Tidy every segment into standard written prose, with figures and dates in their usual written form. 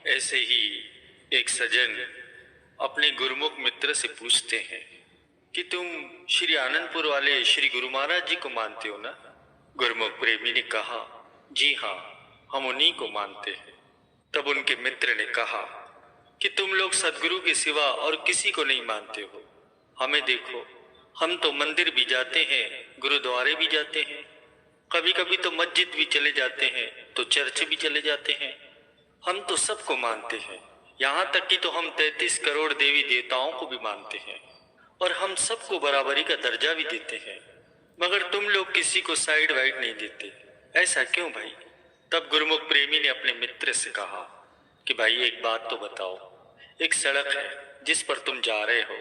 ऐसे ही एक सज्जन अपने गुरुमुख मित्र से पूछते हैं कि तुम श्री आनंदपुर वाले श्री गुरु महाराज जी को मानते हो ना? गुरुमुख प्रेमी ने कहा, जी हाँ, हम उन्हीं को मानते हैं। तब उनके मित्र ने कहा कि तुम लोग सदगुरु के सिवा और किसी को नहीं मानते हो। हमें देखो, हम तो मंदिर भी जाते हैं, गुरुद्वारे भी जाते हैं, कभी कभी तो मस्जिद भी चले जाते हैं, तो चर्च भी चले जाते हैं। हम तो सबको मानते हैं, यहाँ तक कि तो हम 33 करोड़ देवी देवताओं को भी मानते हैं और हम सबको बराबरी का दर्जा भी देते हैं। मगर तुम लोग किसी को साइड वाइड नहीं देते, ऐसा क्यों भाई? तब गुरुमुख प्रेमी ने अपने मित्र से कहा कि भाई एक बात तो बताओ, एक सड़क है जिस पर तुम जा रहे हो,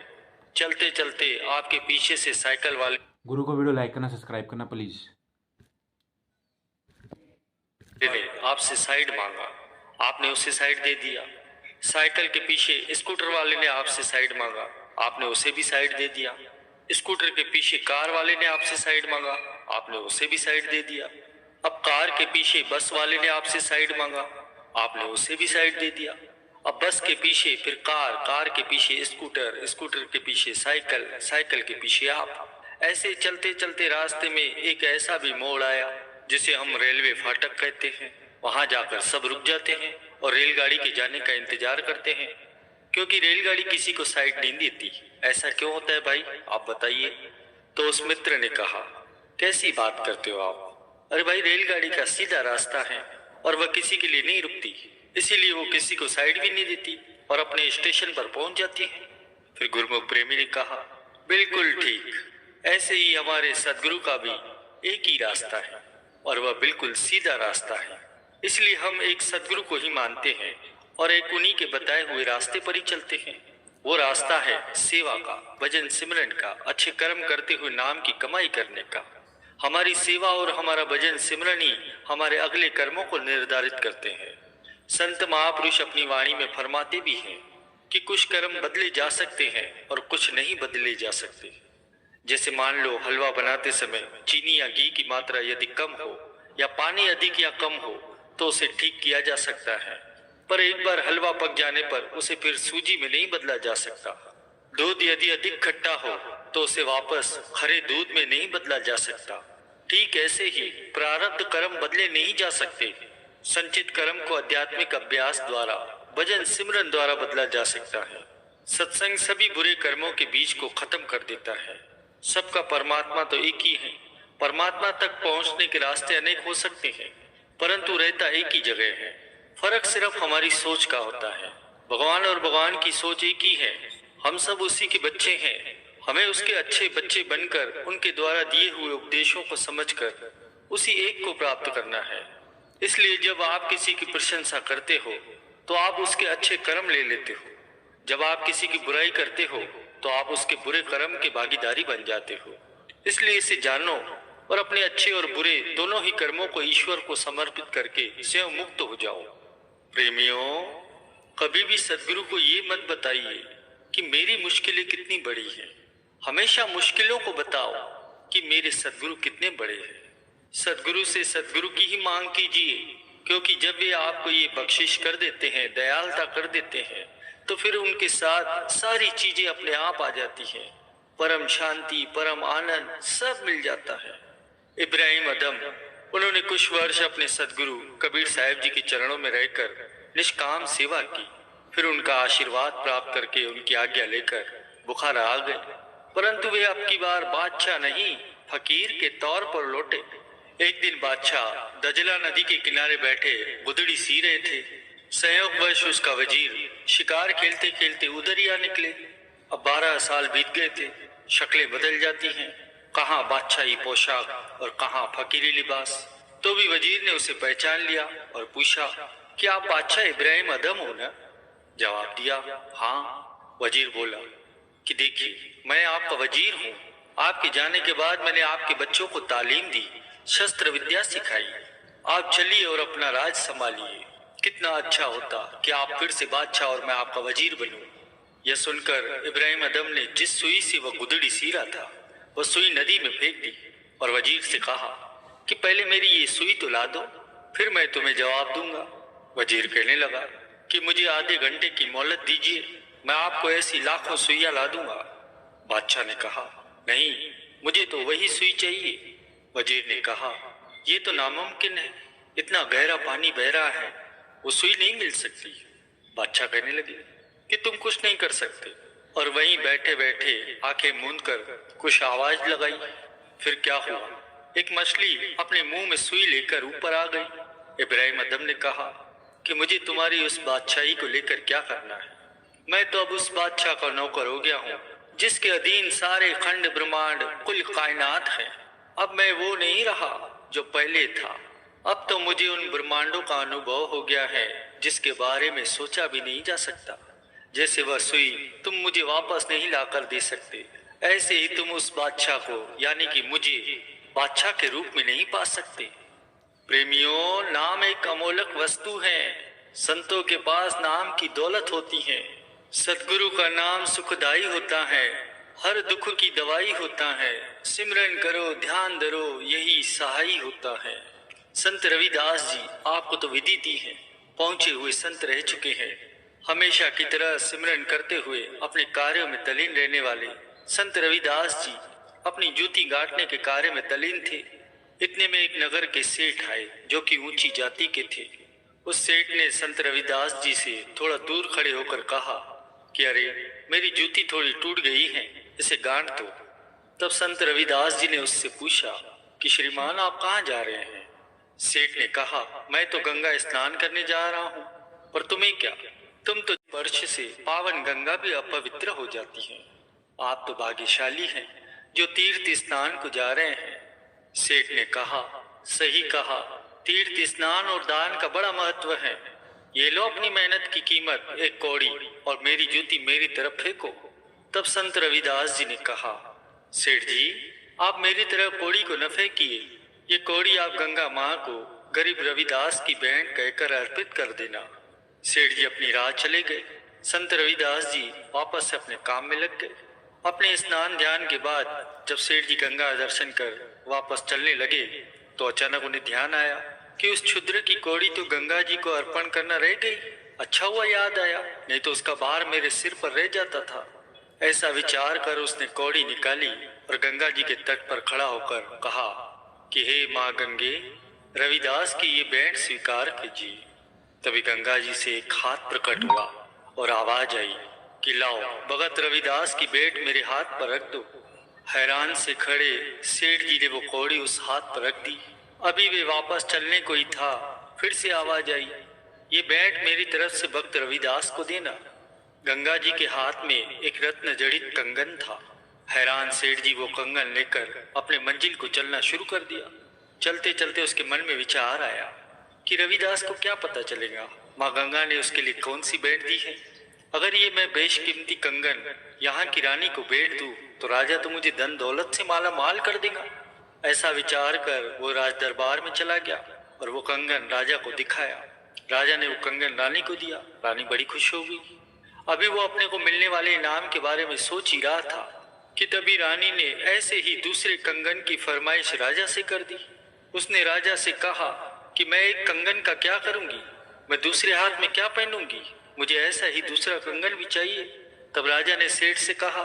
चलते चलते आपके पीछे से साइकिल वाले गुरु को वीडियो लाइक करना, सब्सक्राइब करना प्लीज। ने आपसे साइड मांगा, आपने उसे साइड दे दिया। साइकिल के पीछे स्कूटर वाले ने आपसे साइड मांगा, आपने उसे भी साइड दे दिया। स्कूटर के पीछे कार वाले ने आपसे साइड मांगा, आपने उसे भी साइड दे दिया। अब कार के पीछे बस वाले ने आपसे साइड मांगा, आपने उसे भी साइड दे दिया। अब बस के पीछे फिर कार, कार के पीछे स्कूटर, स्कूटर के पीछे साइकिल, साइकिल के पीछे आप। ऐसे चलते चलते रास्ते में एक ऐसा भी मोड़ आया जिसे हम रेलवे फाटक कहते हैं। वहां जाकर सब रुक जाते हैं और रेलगाड़ी के जाने का इंतजार करते हैं, क्योंकि रेलगाड़ी किसी को साइड नहीं देती। ऐसा क्यों होता है भाई, आप बताइए। तो उस मित्र ने कहा, कैसी बात करते हो आप? अरे भाई, रेलगाड़ी का सीधा रास्ता है और वह किसी के लिए नहीं रुकती, इसीलिए वो किसी को साइड भी नहीं देती और अपने स्टेशन पर पहुंच जाती है। फिर गुरुमुख प्रेमी ने कहा, बिल्कुल ठीक, ऐसे ही हमारे सदगुरु का भी एक ही रास्ता है और वह बिल्कुल सीधा रास्ता है। इसलिए हम एक सदगुरु को ही मानते हैं और एक उन्हीं के बताए हुए रास्ते पर ही चलते हैं। वो रास्ता है सेवा का, भजन सिमरन का, अच्छे कर्म करते हुए नाम की कमाई करने का। हमारी सेवा और हमारा भजन सिमरन ही हमारे अगले कर्मों को निर्धारित करते हैं। संत महापुरुष अपनी वाणी में फरमाते भी हैं कि कुछ कर्म बदले जा सकते हैं और कुछ नहीं बदले जा सकते। जैसे मान लो, हलवा बनाते समय चीनी या घी की मात्रा यदि कम हो या पानी अधिक या कम हो तो उसे ठीक किया जा सकता है, पर एक बार हलवा पक जाने पर उसे फिर सूजी में नहीं बदला जा सकता। दूध यदि अधिक खट्टा हो तो उसे वापस खरे दूध में नहीं बदला जा सकता। ठीक ऐसे ही प्रारब्ध कर्म बदले नहीं जा सकते। संचित कर्म को आध्यात्मिक अभ्यास द्वारा, भजन सिमरन द्वारा बदला जा सकता है। सत्संग सभी बुरे कर्मों के बीज को खत्म कर देता है। सबका परमात्मा तो एक ही है। परमात्मा तक पहुंचने के रास्ते अनेक हो सकते हैं, परंतु रहता एक ही जगह है। फर्क सिर्फ हमारी सोच का होता है। भगवान और भगवान की सोच एक ही है। हम सब उसी के बच्चे हैं। हमें उसके अच्छे बच्चे बनकर उनके द्वारा दिए हुए उपदेशों को समझकर उसी एक को प्राप्त करना है। इसलिए जब आप किसी की प्रशंसा करते हो तो आप उसके अच्छे कर्म ले लेते हो। जब आप किसी की बुराई करते हो तो आप उसके बुरे कर्म के भागीदारी बन जाते हो। इसलिए इसे जानो और अपने अच्छे और बुरे दोनों ही कर्मों को ईश्वर को समर्पित करके स्वयं मुक्त हो जाओ। प्रेमियों, कभी भी सदगुरु को ये मत बताइए कि मेरी मुश्किलें कितनी बड़ी हैं। हमेशा मुश्किलों को बताओ कि मेरे सदगुरु कितने बड़े हैं। सदगुरु से सदगुरु की ही मांग कीजिए, क्योंकि जब वे आपको ये बख्शिश कर देते हैं, दयालुता कर देते हैं, तो फिर उनके साथ सारी चीजें अपने आप आ जाती हैं। परम शांति, परम आनंद सब मिल जाता है। इब्राहिम अदम, उन्होंने कुछ वर्ष अपने सदगुरु कबीर साहिब जी के चरणों में रहकर निष्काम सेवा की। फिर उनका आशीर्वाद प्राप्त करके उनकी आज्ञा लेकर बुखारा आ गए, परंतु वे अब की बार बादशाह नहीं, फकीर के तौर पर लौटे। एक दिन बादशाह दजला नदी के किनारे बैठे गुदड़ी सी रहे थे। संयोगवश उसका वजीर शिकार खेलते खेलते उधर ही आ निकले। अब 12 साल बीत गए थे। शक्लें बदल जाती हैं, कहाँ बादशाही पोशाक और कहाँ फकीरी लिबास। तो भी वजीर ने उसे पहचान लिया और पूछा कि आप बादशाह इब्राहिम अदम हो ना? जवाब दिया, हाँ। वजीर बोला कि देखिए, मैं आपका वजीर हूँ। आपके जाने के बाद मैंने आपके बच्चों को तालीम दी, शस्त्र विद्या सिखाई। आप चलिए और अपना राज संभालिए। कितना अच्छा होता कि आप फिर से बादशाह और मैं आपका वजीर बनूं। यह सुनकर इब्राहिम अदम ने जिस सुई से वह गुदड़ी सी रहा था वह सुई नदी में फेंक दी और वजीर से कहा कि पहले मेरी ये सुई तो ला दो, फिर मैं तुम्हें जवाब दूंगा। वजीर कहने लगा कि मुझे आधे घंटे की मोहलत दीजिए, मैं आपको ऐसी लाखों सुइयां ला दूंगा। बादशाह ने कहा, नहीं, मुझे तो वही सुई चाहिए। वजीर ने कहा, ये तो नामुमकिन है, इतना गहरा पानी बह रहा है, वो सुई नहीं मिल सकती। बादशाह कहने लगे कि तुम कुछ नहीं कर सकते, और वहीं बैठे बैठे आंखें मूंद कर कुछ आवाज लगाई। फिर क्या हुआ, एक मछली अपने मुंह में सुई लेकर ऊपर आ गई। इब्राहिम अदम ने कहा कि मुझे तुम्हारी उस बादशाही को लेकर क्या करना है, मैं तो अब उस बादशाह का नौकर हो गया हूँ जिसके अधीन सारे खंड ब्रह्मांड कुल कायनात है। अब मैं वो नहीं रहा जो पहले था, अब तो मुझे उन ब्रह्मांडों का अनुभव हो गया है जिसके बारे में सोचा भी नहीं जा सकता। जैसे वह सुई तुम मुझे वापस नहीं लाकर दे सकते, ऐसे ही तुम उस बादशाह को यानी कि मुझे बादशाह के रूप में नहीं पा सकते। प्रेमियों, नाम एक अमोलक वस्तु है। संतों के पास नाम की दौलत होती है। सतगुरु का नाम सुखदाई होता है, हर दुख की दवाई होता है। सिमरन करो, ध्यान धरो, यही सहाई होता है। संत रविदास जी आपको तो विधि दी है, पहुंचे हुए संत रह चुके हैं। हमेशा की तरह सिमरन करते हुए अपने कार्यों में तल्लीन रहने वाले संत रविदास जी अपनी जूती गांठने के कार्य में तल्लीन थे। इतने में एक नगर के सेठ आए जो कि ऊंची जाति के थे। उस सेठ ने संत रविदास जी से थोड़ा दूर खड़े होकर कहा कि अरे, मेरी जूती थोड़ी टूट गई है, इसे गांठ दो। तब संत रविदास जी ने उससे पूछा कि श्रीमान, आप कहाँ जा रहे हैं? सेठ ने कहा, मैं तो गंगा स्नान करने जा रहा हूँ, पर तुम्हें क्या, तुम तो स्पर्श से पावन गंगा भी अपवित्र हो जाती है। आप तो भाग्यशाली हैं जो तीर्थ स्नान को जा रहे हैं। सेठ ने कहा, सही कहा, तीर्थ स्नान और दान का बड़ा महत्व है। ये लो अपनी मेहनत की कीमत, एक कौड़ी, और मेरी जूती मेरी तरफ फेंको। तब संत रविदास जी ने कहा, सेठ जी, आप मेरी तरफ कौड़ी को न फेंकिए, ये कौड़ी आप गंगा माँ को गरीब रविदास की बहन कहकर अर्पित कर देना। सेठ जी अपनी राह चले गए। संत रविदास जी वापस से अपने काम में लग गए। अपने स्नान ध्यान के बाद जब सेठ जी गंगा दर्शन कर वापस चलने लगे तो अचानक उन्हें ध्यान आया कि उस क्षुद्र की कौड़ी तो गंगा जी को अर्पण करना रह गई। अच्छा हुआ याद आया, नहीं तो उसका भार मेरे सिर पर रह जाता था। ऐसा विचार कर उसने कौड़ी निकाली और गंगा जी के तट पर खड़ा होकर कहा कि हे माँ गंगे, रविदास की ये भेंट स्वीकार कीजिए। तभी गंगा जी से एक हाथ प्रकट हुआ और आवाज आई कि लाओ, भगत रविदास की भेंट मेरे हाथ पर रख दो। हैरान से खड़े सेठ जी ने वो कौड़ी उस हाथ पर रख दी। अभी वे वापस चलने को ही था, फिर से आवाज आई, ये भेंट मेरी तरफ से भक्त रविदास को देना। गंगा जी के हाथ में एक रत्न जड़ित कंगन था। हैरान सेठ जी वो कंगन लेकर अपने मंजिल को चलना शुरू कर दिया। चलते चलते उसके मन में विचार आया कि रविदास को क्या पता चलेगा माँ गंगा ने उसके लिए कौन सी भेंट दी है। अगर ये मैं बेशकीमती कंगन यहाँ की रानी को भेंट दूं तो राजा तो मुझे धन दौलत से माला माल कर देगा। ऐसा विचार कर वो राज दरबार में चला गया और वो कंगन राजा को दिखाया। राजा ने वो कंगन रानी को दिया। रानी बड़ी खुश हो गई। अभी वो अपने को मिलने वाले इनाम के बारे में सोच ही रहा था कि तभी रानी ने ऐसे ही दूसरे कंगन की फरमाइश राजा से कर दी। उसने राजा से कहा कि मैं एक कंगन का क्या करूंगी, मैं दूसरे हाथ में क्या पहनूंगी, मुझे ऐसा ही दूसरा कंगन भी चाहिए। तब राजा ने सेठ से कहा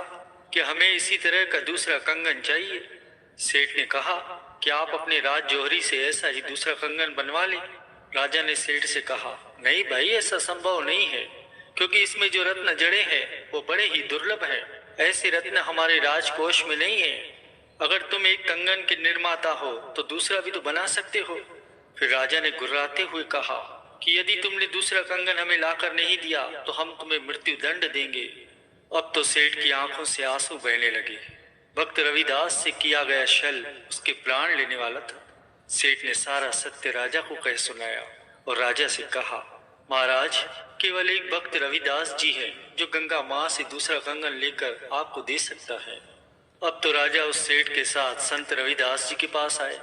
कि हमें इसी तरह का दूसरा कंगन चाहिए। सेठ ने कहा कि आप अपने राज जौहरी से ऐसा ही दूसरा कंगन बनवा लें। राजा ने सेठ से कहा, नहीं भाई, ऐसा संभव नहीं है, क्योंकि इसमें जो रत्न जड़े हैं वो बड़े ही दुर्लभ हैं। ऐसे रत्न हमारे राजकोष में नहीं है। अगर तुम एक कंगन के निर्माता हो तो दूसरा भी तो बना सकते हो। फिर राजा ने गुर्राते हुए कहा कि यदि तुमने दूसरा कंगन हमें लाकर नहीं दिया तो हम तुम्हें मृत्यु दंड देंगे। अब तो सेठ की आंखों से आंसू बहने लगे। भक्त रविदास से किया गया छल उसके प्राण लेने वाला था। सेठ ने सारा सत्य राजा को कह सुनाया और राजा से कहा, महाराज, केवल एक भक्त रविदास जी है जो गंगा माँ से दूसरा कंगन लेकर आपको दे सकता है। अब तो राजा उस सेठ के साथ संत रविदास जी के पास आए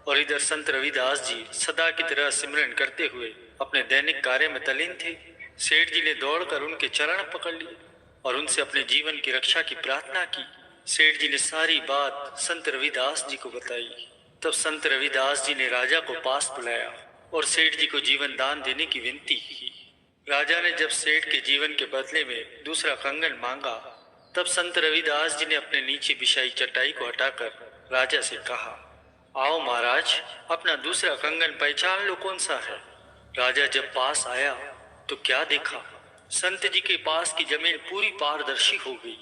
और इधर संत रविदास जी सदा की तरह सिमरन करते हुए अपने दैनिक कार्य में तल्लीन थे। सेठ जी ने दौड़कर उनके चरण पकड़ लिए और उनसे अपने जीवन की रक्षा की प्रार्थना की। सेठ जी ने सारी बात संत रविदास जी को बताई। तब संत रविदास जी ने राजा को पास बुलाया और सेठ जी को जीवन दान देने की विनती की। राजा ने जब सेठ के जीवन के बदले में दूसरा कंगन मांगा, तब संत रविदास जी ने अपने नीचे बिछाई चटाई को हटाकर राजा से कहा, आओ महाराज, अपना दूसरा कंगन पहचान लो कौन सा है। राजा जब पास आया तो क्या देखा, संत जी के पास की जमीन पूरी पारदर्शी हो गई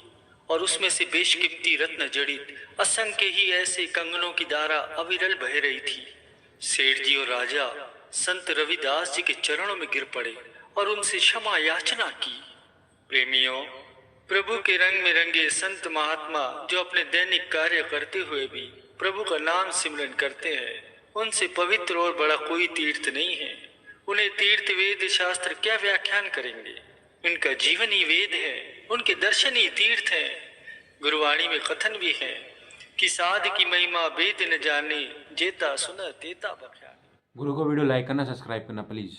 और उसमें से बेशकीमती रत्न जड़ित असंख्य ही ऐसे कंगनों की धारा अविरल बह रही थी। सेठ जी और राजा संत रविदास जी के चरणों में गिर पड़े और उनसे क्षमा याचना की। प्रेमियों, प्रभु के रंग में रंगे संत महात्मा जो अपने दैनिक कार्य करते हुए भी प्रभु का नाम सिमरन करते हैं, उनसे पवित्र और बड़ा कोई तीर्थ नहीं है। उन्हें तीर्थ वेद शास्त्र क्या व्याख्यान करेंगे, उनका जीवन ही वेद है, उनके दर्शन ही तीर्थ हैं। गुरुवाणी में कथन भी है कि साध की महिमा वेद न जाने, जेता सुन तेता बख्याने। गुरु को वीडियो लाइक करना सब्सक्राइब करना प्लीज़।